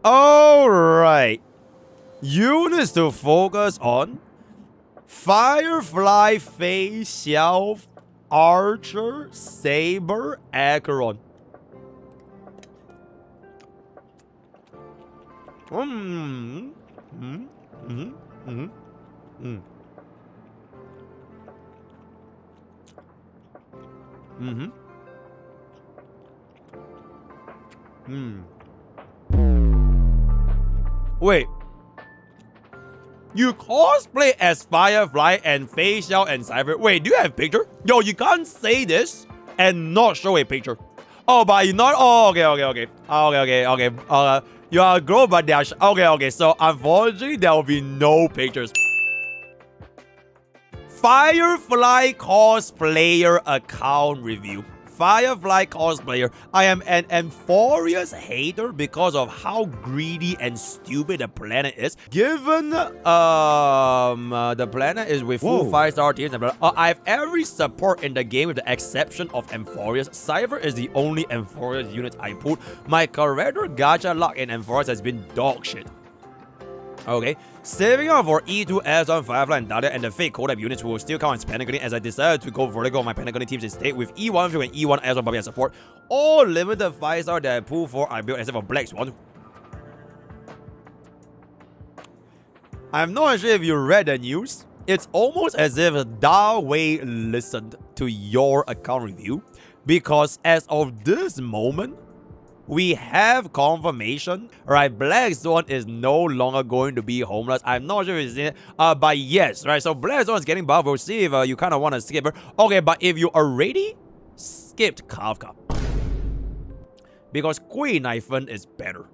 Alright. Units to focus on. Firefly, Fei, Xiao, Archer, Saber, Acheron. Mm. Mm. Mm. Mm. Mm. Mm. Mm. Wait. You cosplay as Firefly and Fei Xiao and Cypher. Wait, do you have a picture? Yo, you can't say this and not show a picture. Oh, but you not. Oh, okay. You are a girl, but they are. Okay. So unfortunately, there will be no pictures. Firefly Cosplayer account review. Firefly Cosplayer. I am an euphorious hater because of how greedy and stupid the planet is. Given the planet is with full 5-star teams, I have every support in the game with the exception of Euphorious. Cypher is the only Euphorious unit I pulled. My character gacha luck in Euphorious has been dog shit. Okay, saving up for E2 S1 Firefly and Dahlia and the fake Kodak units will still count as Pentagon as I decided to go vertical on my Pentagon teams instead with E1 Fuel and E1 S1 Bobby as support. All limited 5-star that I pulled for I built except for Black Swan. I'm not sure if you read the news. It's almost as if Dawei listened to your account review because as of this moment, we have confirmation, right? Black Swan is no longer going to be homeless. I'm not sure if it's in it, but yes, right? So Black Swan is getting buffed. We'll see if you kind of want to skip her. Okay, but if you already skipped Kafka, because Queen Knifen is better.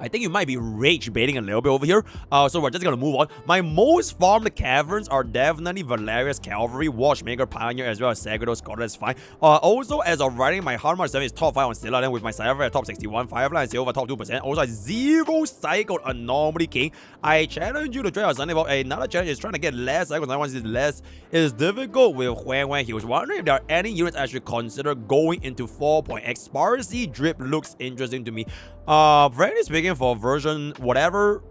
I think you might be rage baiting a little bit over here. So we're just gonna move on. My most farmed caverns are definitely Valerius Cavalry, Watchmaker, Pioneer, as well as Sagado, Scholar. That's fine. Also, as of writing, my Hardmark 7 is top 5 on Stella, then with my Cypher at top 61, Firefly and Silver top 2%. Also, 0 Cycle Anomaly King. I challenge you to try out something about another challenge is trying to get less cycles. I want to see less. It's difficult with Huang. He was wondering if there are any units I should consider going into 4.x. Sparcy Drip looks interesting to me. Frankly speaking, for version whatever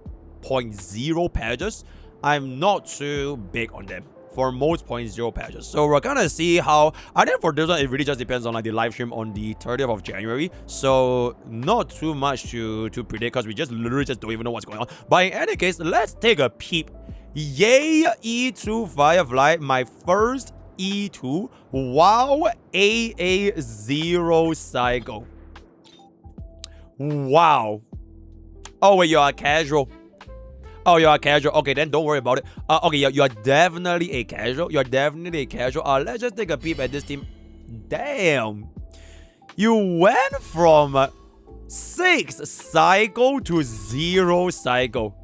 0.0 patches, I'm not too big on them for most 0.0 patches. So we're gonna see how. I think for this one, it really just depends on like the live stream on the 30th of January. So not too much to predict because we just literally just don't even know what's going on. But in any case, let's take a peep. Yay, E2 Firefly, my first E2. Wow, AA0 Cycle. Wow. Oh, wait, you're a casual. Oh, you're a casual. Okay, then don't worry about it. Okay, you're definitely a casual. You're definitely a casual. Let's just take a peep at this team. Damn. You went from 6 cycle to 0 cycle.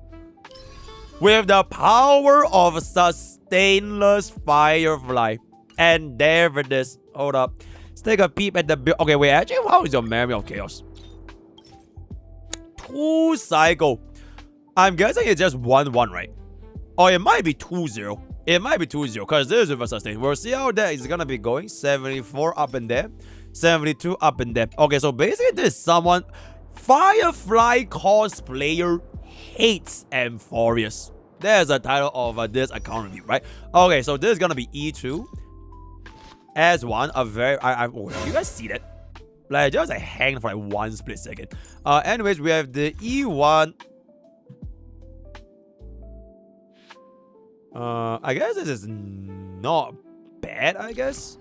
With the power of sustainless Firefly. And there it is. Hold up. Let's take a peep at the build. Okay, wait, actually, how is your Memory of Chaos? 2 cycle. I'm guessing it's just 1-1, right? Oh, it might be 2-0. It might be 2-0 because this is with a sustain. We'll see how that is gonna be going. 74 up and there. 72 up and there. Okay, so basically this is someone. Firefly Cosplayer hates Euphorious. There's the title of this account review, right? Okay, so this is gonna be E2 S1. A very oh, you guys see that? Like just like hang for like 1 split second. Anyways, we have the E1. I guess this is not bad, I guess.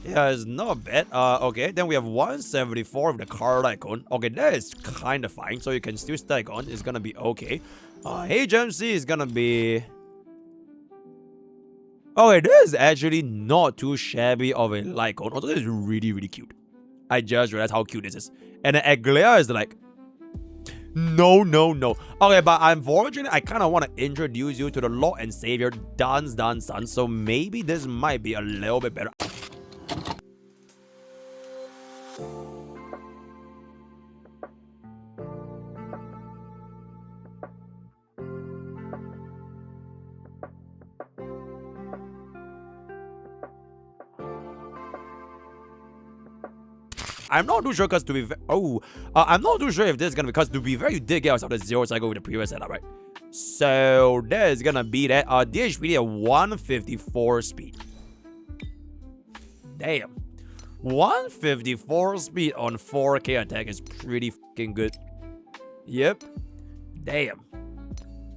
Yeah, it's not bad. Okay, then we have 174 with the card icon. Okay, that is kind of fine. So you can still stack on. It's gonna be okay. HMC is gonna be... Okay, this is actually not too shabby of a Lycon. Also, this is really, really cute. I just realized how cute this is. And then Aglea is like... No. Okay, but unfortunately, I kind of want to introduce you to the Lord and Savior, Dan's Son. So maybe this might be a little bit better. I'm not too sure because to be I'm not too sure if this is gonna be because to be fair, you did get yourself the 0 cycle with the previous setup, right? So that is gonna be that. DHPD at 154 speed. Damn. 154 speed on 4K attack is pretty fucking good. Yep. Damn.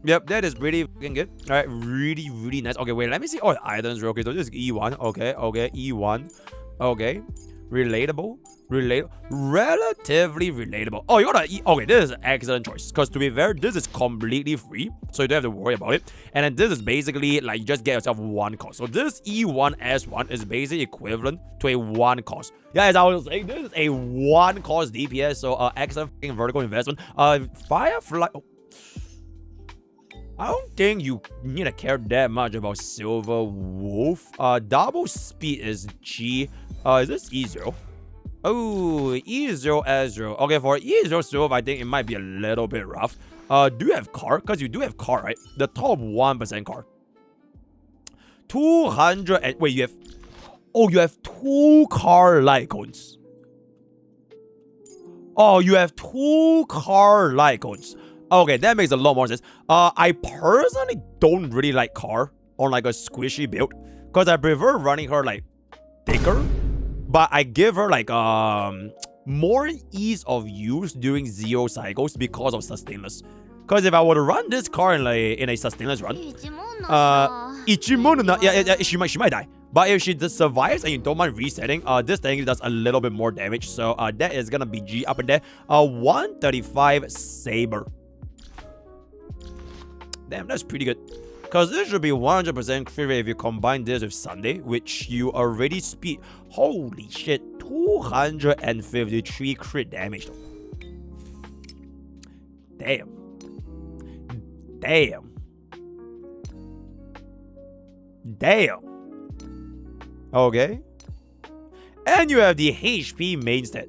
Yep, that is pretty fucking good. Alright, really, really nice. Okay, wait, let me see all the items real quick. So this is E1. Okay, E1. Okay. Relatable. Relatively relatable. Oh, you got to okay, this is an excellent choice. Because to be fair, this is completely free. So you don't have to worry about it. And then this is basically like you just get yourself 1 cost. So this E1S1 is basically equivalent to a 1 cost. Yeah, as I was saying, this is a 1 cost DPS. So excellent fucking vertical investment. Firefly. Oh. I don't think you need to care that much about Silver Wolf. Double speed is G. Is this E0? Oh, E0 S0. Okay, for E0 Silver, I think it might be a little bit rough. Do you have car? Because you do have car, right? The top 1% car. 200 and wait, you have. Oh, you have 2 car light cones. Oh, you have 2 car light cones. Okay, that makes a lot more sense. I personally don't really like car on like a squishy build because I prefer running her like thicker, but I give her like more ease of use during 0 cycles because of sustainless. Because if I were to run this car in a sustainless run, she might die. But if she just survives and you don't mind resetting, this thing does a little bit more damage. So that is gonna be G up in there. 135 Saber. Damn, that's pretty good. Because this should be 100% crit rate if you combine this with Sunday, which you already speed. Holy shit, 253 crit damage though. Damn. Okay. And you have the HP main stat.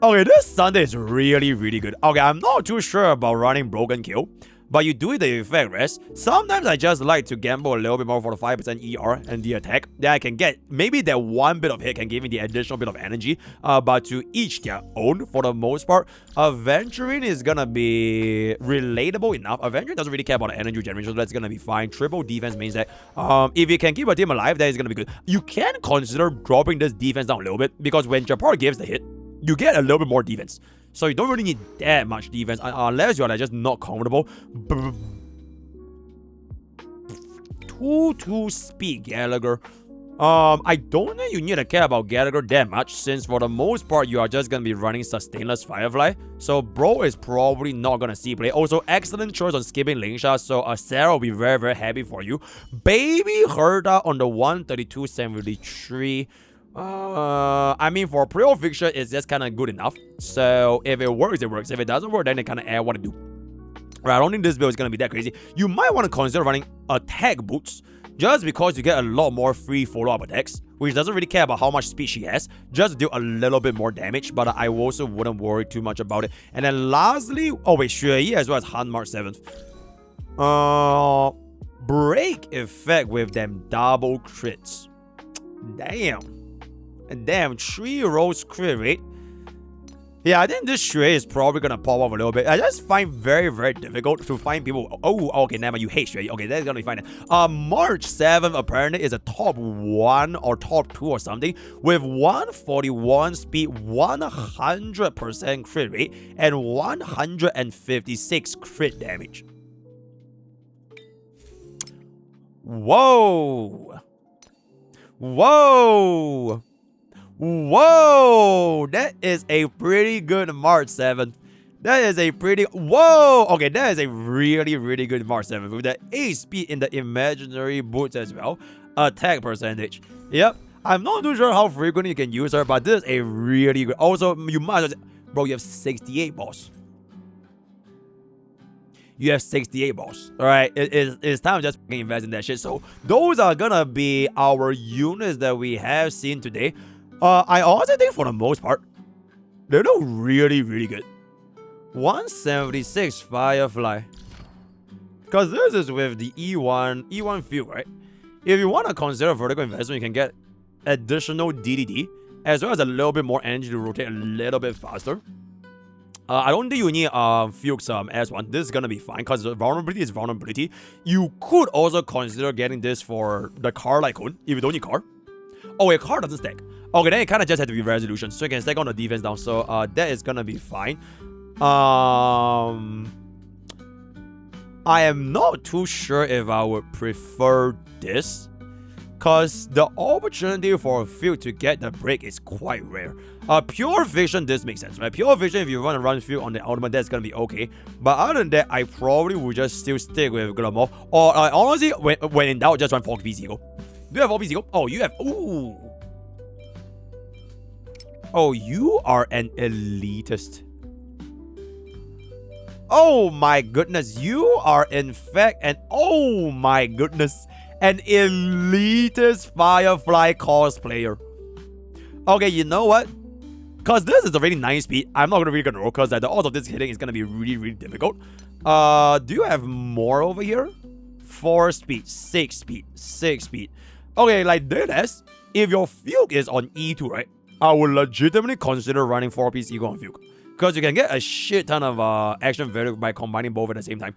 Okay, this Sunday is really, really good. Okay, I'm not too sure about running Broken Kill, but you do the effect rest. Sometimes I just like to gamble a little bit more for the 5% ER and the attack. Then I can get, maybe that 1 bit of hit can give me the additional bit of energy. But to each their own for the most part. Aventuring is gonna be relatable enough. Aventuring doesn't really care about the energy generation, so that's gonna be fine. Triple defense means that if you can keep a team alive, that is gonna be good. You can consider dropping this defense down a little bit, because when Japar gives the hit, you get a little bit more defense. So you don't really need that much defense unless you're like just not comfortable. 2-2 speed Gallagher. I don't think you need to care about Gallagher that much, since for the most part you are just gonna be running sustainless Firefly. So bro is probably not gonna see play. Also, excellent choice on skipping Lingsha, so Sarah will be very, very happy for you. Baby Herda on the 132.73. I mean, for Pure Fiction, it's just kind of good enough. So if it works, it works. If it doesn't work, then they kind of add what to do. Right, I don't think this build is going to be that crazy. You might want to consider running attack boots, just because you get a lot more free follow-up attacks, which doesn't really care about how much speed she has, just to do a little bit more damage, but I also wouldn't worry too much about it. And then lastly, oh wait, Shui as well as Han March 7th. Break effect with them double crits. Damn, 3 rolls crit rate. Yeah, I think this Shui is probably gonna pop off a little bit. I just find very, very difficult to find people. Oh, okay, never mind, you hate Shui. Okay, that's gonna be fine. March 7th apparently is a top 1 or top 2 or something with 141 speed, 100% crit rate, and 156 crit damage. Whoa! That is a pretty good March 7th. That is a pretty... Whoa! Okay, that is a really, really good March 7th. With the 8 speed in the imaginary boots as well. Attack percentage. Yep. I'm not too sure how frequently you can use her, but this is a really good... Also, you might as well... Bro, you have 68 balls. You have 68 balls. Alright, it's time to just invest in that shit. So, those are gonna be our units that we have seen today. I also think for the most part, they look really, really good. 176 Firefly. Because this is with the E1 field, right? If you want to consider vertical investment, you can get additional DDD as well as a little bit more energy to rotate a little bit faster. I don't think you need Fuchs S1. This is gonna be fine because vulnerability is vulnerability. You could also consider getting this for the car Lycoon if you don't need car. Oh wait, car doesn't stack. Okay, then it kind of just had to be resolution, so you can stack on the defense down. So that is gonna be fine. I am not too sure if I would prefer this, because the opportunity for a field to get the break is quite rare. Pure vision, this makes sense, right? Pure vision, if you want to run field on the ultimate, that's gonna be okay. But other than that, I probably would just still stick with Glamour. Or honestly, when in doubt, just run 4-piece Eagle. Do you have 4-piece Eagle? Oh, you have. Ooh. Oh, you are an elitist. Oh my goodness, you are in fact an oh my goodness, an elitist Firefly Cosplayer. Okay, you know what? Because this is a really nice speed, I'm not really gonna roll because the odds of this hitting is gonna be really difficult. Do you have more over here? 4 speed, 6 speed, 6 speed. Okay, like this, if your Fuke is on E2, right? I would legitimately consider running 4-piece Eagle on Fuke. Because you can get a shit ton of action value by combining both at the same time.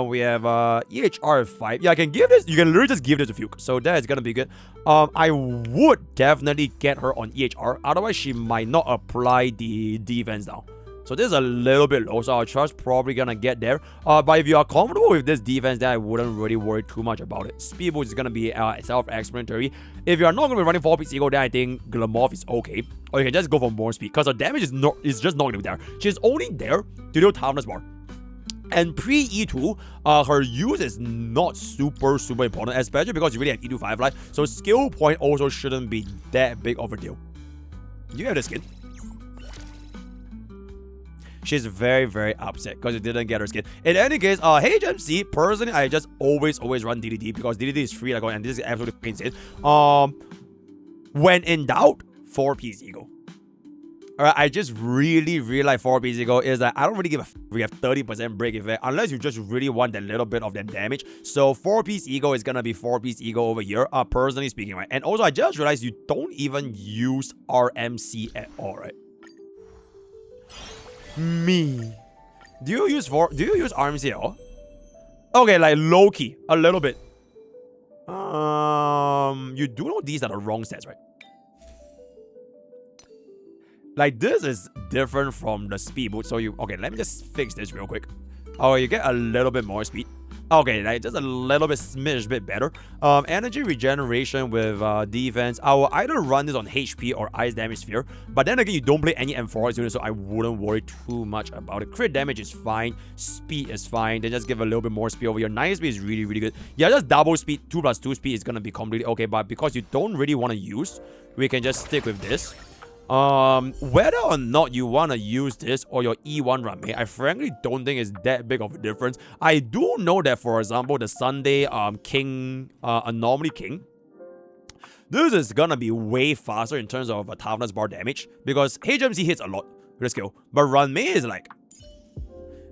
We have EHR 5. Yeah, I can give this. You can literally just give this to Fuke. So that is gonna be good. I would definitely get her on EHR. Otherwise, she might not apply the defense now. So this is a little bit low. So our trust probably gonna get there. But if you are comfortable with this defense, then I wouldn't really worry too much about it. Speed boost is gonna be self-explanatory. If you are not gonna be running 4-piece Eagle, then I think Glamorph is okay. Or you can just go for more speed, because her damage is just not gonna be there. She's only there to do toughness bar. And pre-E2, her use is not super important, especially because you really have E2 Firefly. So skill point also shouldn't be that big of a deal. You have the skin. She's very upset because you didn't get her skin. In any case, HMC, personally, I just always run DDD because DDD is free, and this is absolutely insane. When in doubt, 4-piece Eagle. Alright, I just really like 4-piece Eagle is that I don't really give a we have 30% break effect unless you just really want that little bit of that damage. So 4-piece Eagle is gonna be 4-piece Eagle over here, personally speaking, right? And also, I just realized you don't even use RMC at all, right? Me. Do you use RMC at all? Okay, like low key, a little bit. You do know these are the wrong sets, right? Like this is different from the speed boost. So okay, let me just fix this real quick. Oh, you get a little bit more speed. Okay, like just a little bit smidge bit better. Energy regeneration with defense. I will either run this on HP or ice damage sphere. But then again, you don't play any M4 units, so I wouldn't worry too much about it. Crit damage is fine. Speed is fine. Then just give a little bit more speed over here. 9 speed is really good. Yeah, just double speed. 2+2 speed is gonna be completely okay. But because you don't really want to use, we can just stick with this. Whether or not you want to use this or your E1 Rame, I frankly don't think it's that big of a difference. I do know that, for example, the Sunday King, Anomaly King, this is gonna be way faster in terms of toughness bar damage because HMC hits a lot with the skill, but Rame is like,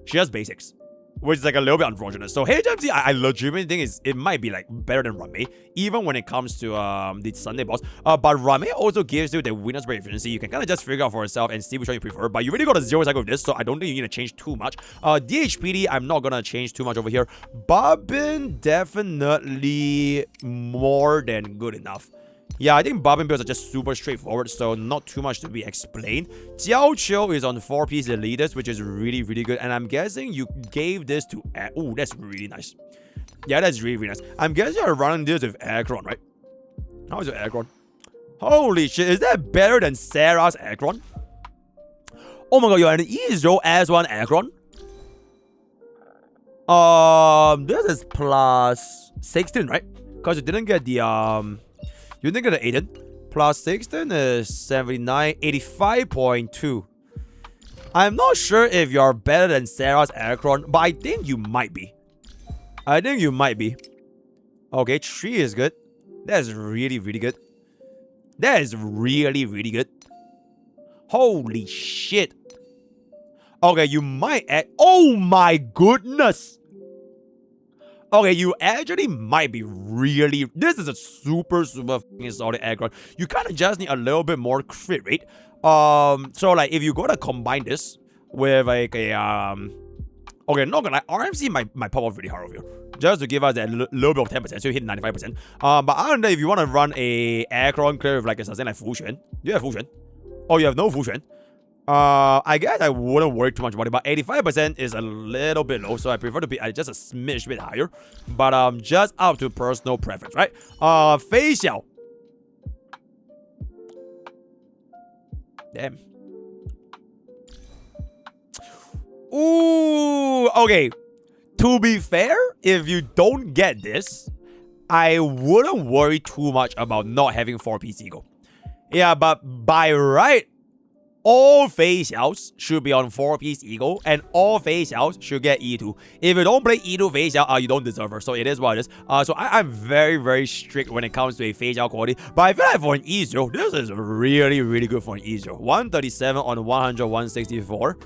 she has basics, which is like a little bit unfortunate. So HMC, I legitimately think it might be like better than Rame, even when it comes to the Sunday boss. But Rame also gives you the witness rate efficiency. You can kind of just figure out for yourself and see which one you prefer. But you really got a 0 cycle with this, so I don't think you need to change too much. DHPD, I'm not gonna change too much over here. Bobbin, definitely more than good enough. Yeah, I think Bobbin builds are just super straightforward, so not too much to be explained. Jiao Chiu is on 4-piece elitist, which is really good. And I'm guessing you gave this to... Oh, that's really nice. Yeah, that's really nice. I'm guessing you're running this with Aggron, right? How is your Aggron? Holy shit, is that better than Sarah's Aggron? Oh my god, you're an E0 S1 Aggron? This is plus 16, right? Because you didn't get the... You didn't get the 18. Plus 16 is 79, 85.2. I'm not sure if you're better than Sarah's Aggron, but I think you might be. Okay, 3 is good. That is really good. That is really good. Holy shit. Okay, you might add... Oh my goodness. Okay, you actually might be really... This is a super fucking solid aggro. You kind of just need a little bit more crit rate. So like if you gotta combine this with like a okay, not gonna lie, RMC might pop off really hard over here. Just to give us that little bit of 10%, so you hit 95%. But other than that, if you want to run a aggro clear with like a sustain like Fusion, you have Fusion. Oh, you have no Fusion. I guess I wouldn't worry too much about it, but 85% is a little bit low, so I prefer to be just a smidge bit higher. But just up to personal preference, right? Fei Xiao. Damn. Ooh, okay. To be fair, if you don't get this, I wouldn't worry too much about not having 4-piece Eagle. Yeah, but by right, all Fei Xiaos should be on 4-piece Eagle, and all Fei Xiaos should get E2. If you don't play E2 Fei Xiao, you don't deserve her, so it is what it is. So I'm very, very strict when it comes to a Fei Xiao quality, but I feel like for an E0, this is really, really good for an E0. 137 on 100, 164.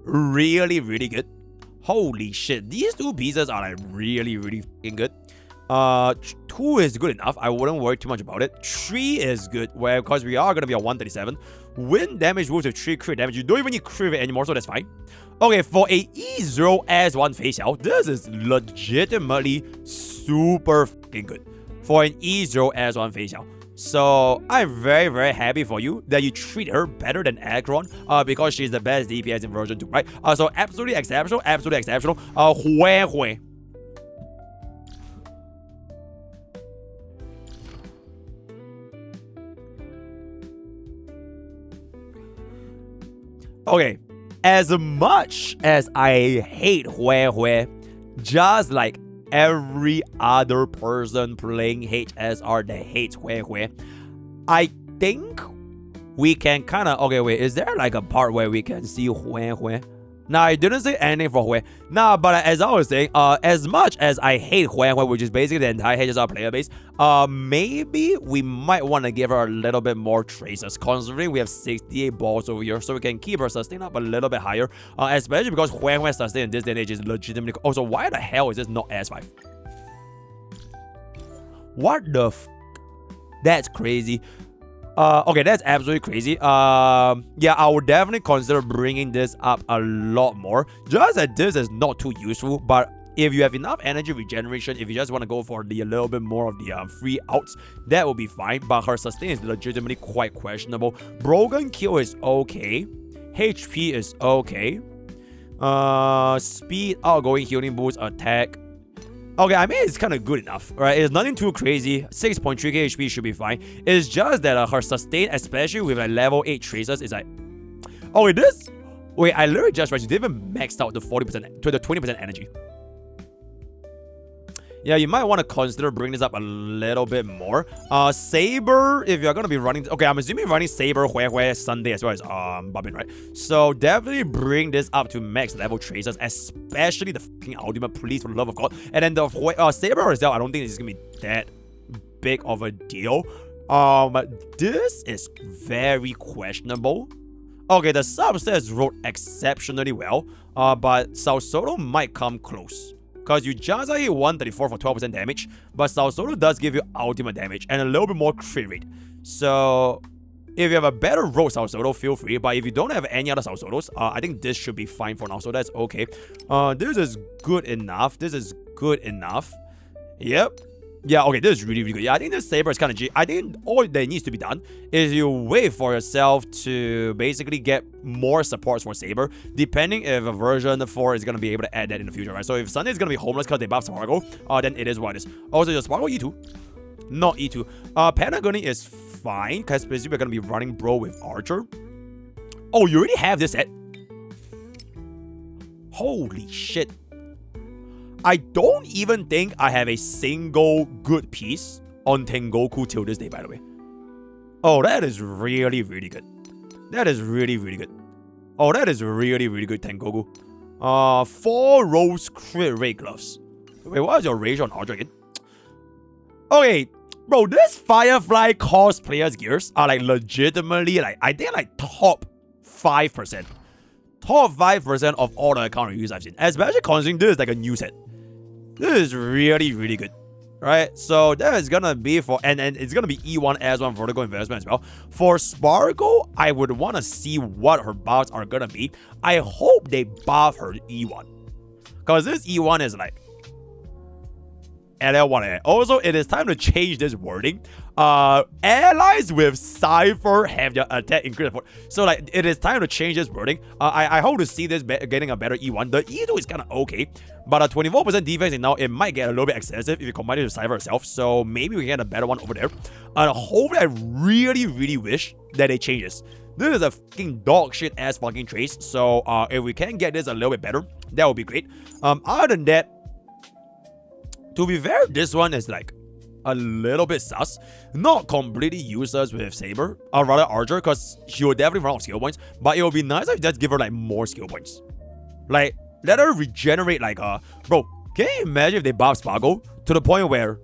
Really, really good. Holy shit, these two pieces are like really, really fucking good. 2 is good enough. I wouldn't worry too much about it. 3 is good, where because we are gonna be on 137. Wind damage moves with 3 crit damage. You don't even need crit rate anymore, so that's fine. Okay, for a E0 S1 Fei Xiao, this is legitimately super fucking good for an E0 S1 Fei Xiao. So I'm very, very happy for you that you treat her better than Aggron, because she's the best DPS in version 2, right? So absolutely exceptional, absolutely exceptional. Hui. Okay, as much as I hate Hui, just like every other person playing HSR that hates Hui, I think we can kind of... Okay, wait, is there like a part where we can see Hui? Nah, I didn't say anything for Hui. Nah, but as I was saying, as much as I hate Hui, which is basically the entire HSR player base, maybe we might want to give her a little bit more traces, considering we have 68 balls over here, so we can keep her sustain up a little bit higher, especially because Hui's sustain in this day and age is legitimately... Also, why the hell is this not S5? What the f... That's crazy. Okay, that's absolutely crazy. Yeah, I would definitely consider bringing this up a lot more. Just that this is not too useful, but if you have enough energy regeneration, if you just want to go for the little bit more of the free outs, that will be fine. But her sustain is legitimately quite questionable. Broken kill is okay. HP is okay. Speed, outgoing healing boost, attack. Okay, I mean, it's kind of good enough, right? It's nothing too crazy. 6.3k HP should be fine. It's just that her sustain, especially with like level 8 tracers, is like... Okay, this... Wait, I literally just realized you didn't even maxed out the 40% to the 20% energy. Yeah, you might want to consider bringing this up a little bit more. Saber, if you're going to be running... Okay, I'm assuming running Saber, Hui, Sunday, as well as Bobbin, right? So definitely bring this up to max level tracers, especially the fucking ultimate, please, for the love of God. And then the Saber herself, I don't think it's going to be that big of a deal. This is very questionable. Okay, the substats wrote exceptionally well, but Sao Solo might come close. Because you just hit 134 for 12% damage, but Sao Solo does give you ultimate damage and a little bit more crit rate. So, if you have a better rogue Sao Solo, feel free. But if you don't have any other Sao Solos, I think this should be fine for now. So that's okay. This is good enough. This is good enough. Yep. Yeah, okay, this is really, really good. Yeah, I think this Saber is kind of G. I think all that needs to be done is you wait for yourself to basically get more supports for Saber, depending if a version 4 is going to be able to add that in the future, right? So if Sunday is going to be homeless because they buff Sparkle, then it is what it is. Also, your Sparkle E2, not E2. Panagoni is fine, because basically we're going to be running Bro with Archer. Oh, you already have this set? Holy shit. I don't even think I have a single good piece on Tengoku till this day, by the way. Oh, that is really, really good. That is really, really good. Oh, that is really, really good, Tengoku. 4 rose crit rate gloves. Wait, what is your ratio on Archer again? Okay, bro, this Firefly Cosplayer's gears are like legitimately like, I think like top 5%. Top 5% of all the account reviews I've seen. Especially considering this is like a new set. This is really, really good. Right, so that is gonna be for and it's gonna be E1 as one vertical investment as well. For Sparkle, I would want to see what her buffs are gonna be. I hope they buff her E1, because this E1 is like LL1. Also, it is time to change this wording. Allies with Cypher have their attack increased. So like it is time to change this wording. I hope to see this getting a better E1. The E2 is kind of okay, but a 24% defense and now it might get a little bit excessive if you combine it with Cypher itself. So maybe we can get a better one over there. And hopefully, I really, really wish that they change this. This is a fucking dog shit ass fucking trace. So if we can get this a little bit better, that would be great. Other than that, to be fair, this one is like a little bit sus. Not completely useless with Saber, or rather Archer, because she will definitely run out of skill points. But it would be nice if you just give her like more skill points. Like, let her regenerate like bro, can you imagine if they buff Sparkle to the point where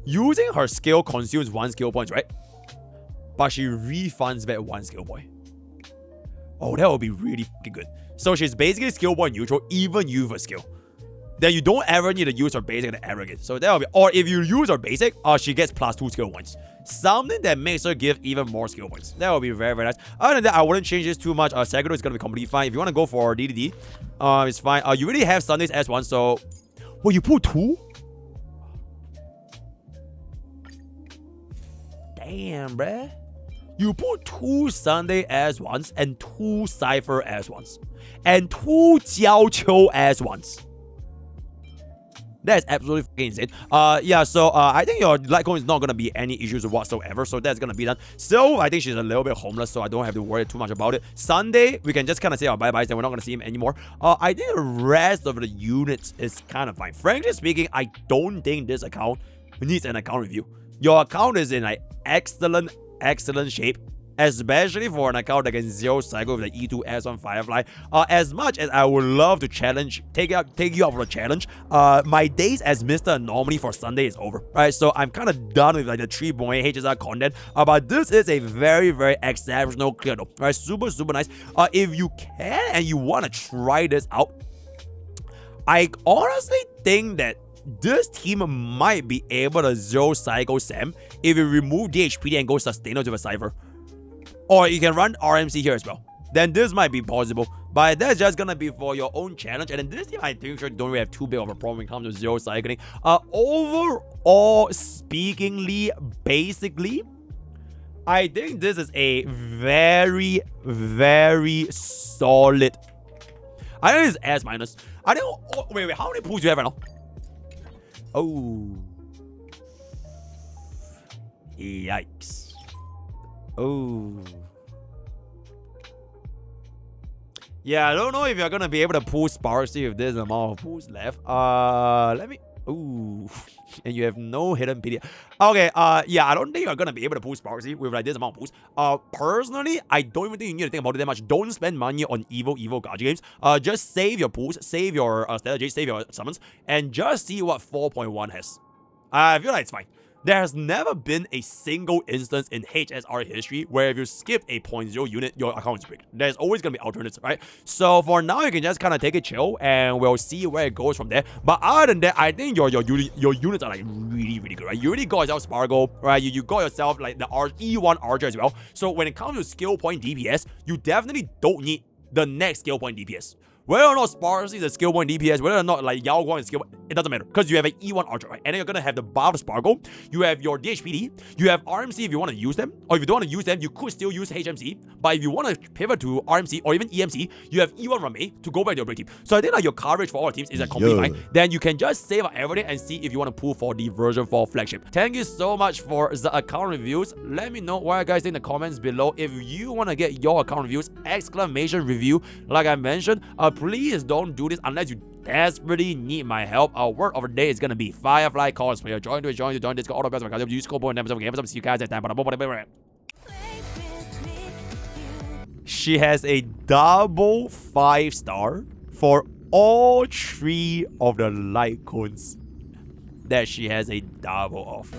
using her skill consumes 1 skill point, right? But she refunds back 1 skill point. Oh, that would be really fucking good. So she's basically skill point neutral, even you with a skill. Then you don't ever need to use her basic and ever again. So that will be, or if you use her basic, she gets +2 skill points. Something that makes her give even more skill points. That will be very, very nice. Other than that, I wouldn't change this too much. Seguro is gonna be completely fine. If you want to go for DDD, it's fine. You already have Sunday's S1, so well, you put 2? Damn, bruh. You put 2 Sunday S1s and 2 Cypher S1s and 2 Jiao Qiu S1s. That's absolutely fucking insane. Yeah, so I think your Litecoin is not gonna be any issues whatsoever, so that's gonna be done. So I think she's a little bit homeless, so I don't have to worry too much about it. Sunday, we can just kind of say our bye-byes, and we're not gonna see him anymore. I think the rest of the units is kind of fine. Frankly speaking, I don't think this account needs an account review. Your account is in like excellent shape, especially for an account that can zero cycle with the E2 S1 Firefly. As much as I would love to take you out for a challenge, my days as Mr. Anomaly for Sunday is over. Right, so I'm kind of done with like the 3.8 HSR content. But this is a very, very exceptional clear though. Right, super, super nice. If you can and you want to try this out, I honestly think that this team might be able to zero cycle Sam if you remove DHPD and go sustainer to a Cypher. Or you can run RMC here as well. Then this might be possible. But that's just gonna be for your own challenge. And then this team, I think, sure don't really have too big of a problem when it comes to zero cycling. Overall, speakingly, basically, I think this is a very, very solid. I think it's S minus. I think. Oh, wait, how many pools do you have right now? Oh. Yikes. Oh. Yeah, I don't know if you're gonna be able to pull Sparksy with this amount of pools left. Let me. Ooh. And you have no hidden PD. Okay, yeah, I don't think you're gonna be able to pull Sparksy with like this amount of pools. Personally, I don't even think you need to think about it that much. Don't spend money on evil gacha games. Just save your pools, save your strategies, save your summons, and just see what 4.1 has. I feel like it's fine. There has never been a single instance in HSR history where if you skip a 0.0 unit, your account is rigged. There's always going to be alternatives, right? So for now, you can just kind of take it chill and we'll see where it goes from there. But other than that, I think your units are like really, really good, right? You already got yourself Sparkle, right? You got yourself like the E1 Archer as well. So when it comes to skill point DPS, you definitely don't need the next skill point DPS. Whether or not Sparksy is a skill point DPS, whether or not like Yao Guang is skill point, it doesn't matter. Because you have an E1 Archer, right? And then you're gonna have the buff Sparkle. You have your DHPD. You have RMC if you want to use them. Or if you don't want to use them, you could still use HMC. But if you want to pivot to RMC or even EMC, you have E1 Rame to go back to your break team. So I think like your coverage for all teams is completely fine. Then you can just save out everything and see if you want to pull for the version 4 flagship. Thank you so much for the account reviews. Let me know what you guys think in the comments below. If you want to get your account reviews, exclamation review, like I mentioned, please don't do this unless you desperately need my help. Our word of the day is gonna be Firefly Cosplayer. Join Discord, all the best of my use code and see you guys next time. She has a double 5-star for all 3 of the light cones that she has a double of.